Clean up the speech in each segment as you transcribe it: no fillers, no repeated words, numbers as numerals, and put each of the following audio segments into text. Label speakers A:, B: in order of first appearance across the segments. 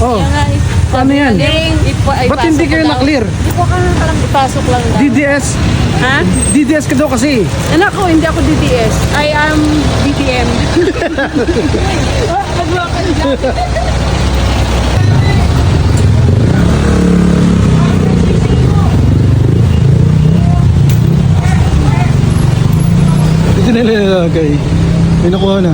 A: Oh. Paano yan? Ba't hindi kayo na-clear?
B: Hindi ko ka lang ipasok lang daw.
A: DDS.
B: Ha?
A: DDS ka daw kasi.
B: Anak ko, hindi ako DDS. I am DTM. Nagwakan dyan.
A: Ito na nilalagay. May nakuha na.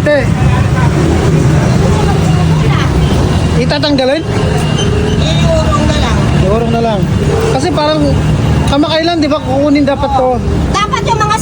A: te? Itatanggalin?
C: Iurong na lang.
A: Iurong na lang. Kasi parang kamakailan, di ba, kukunin dapat to?
C: Dapat yung mga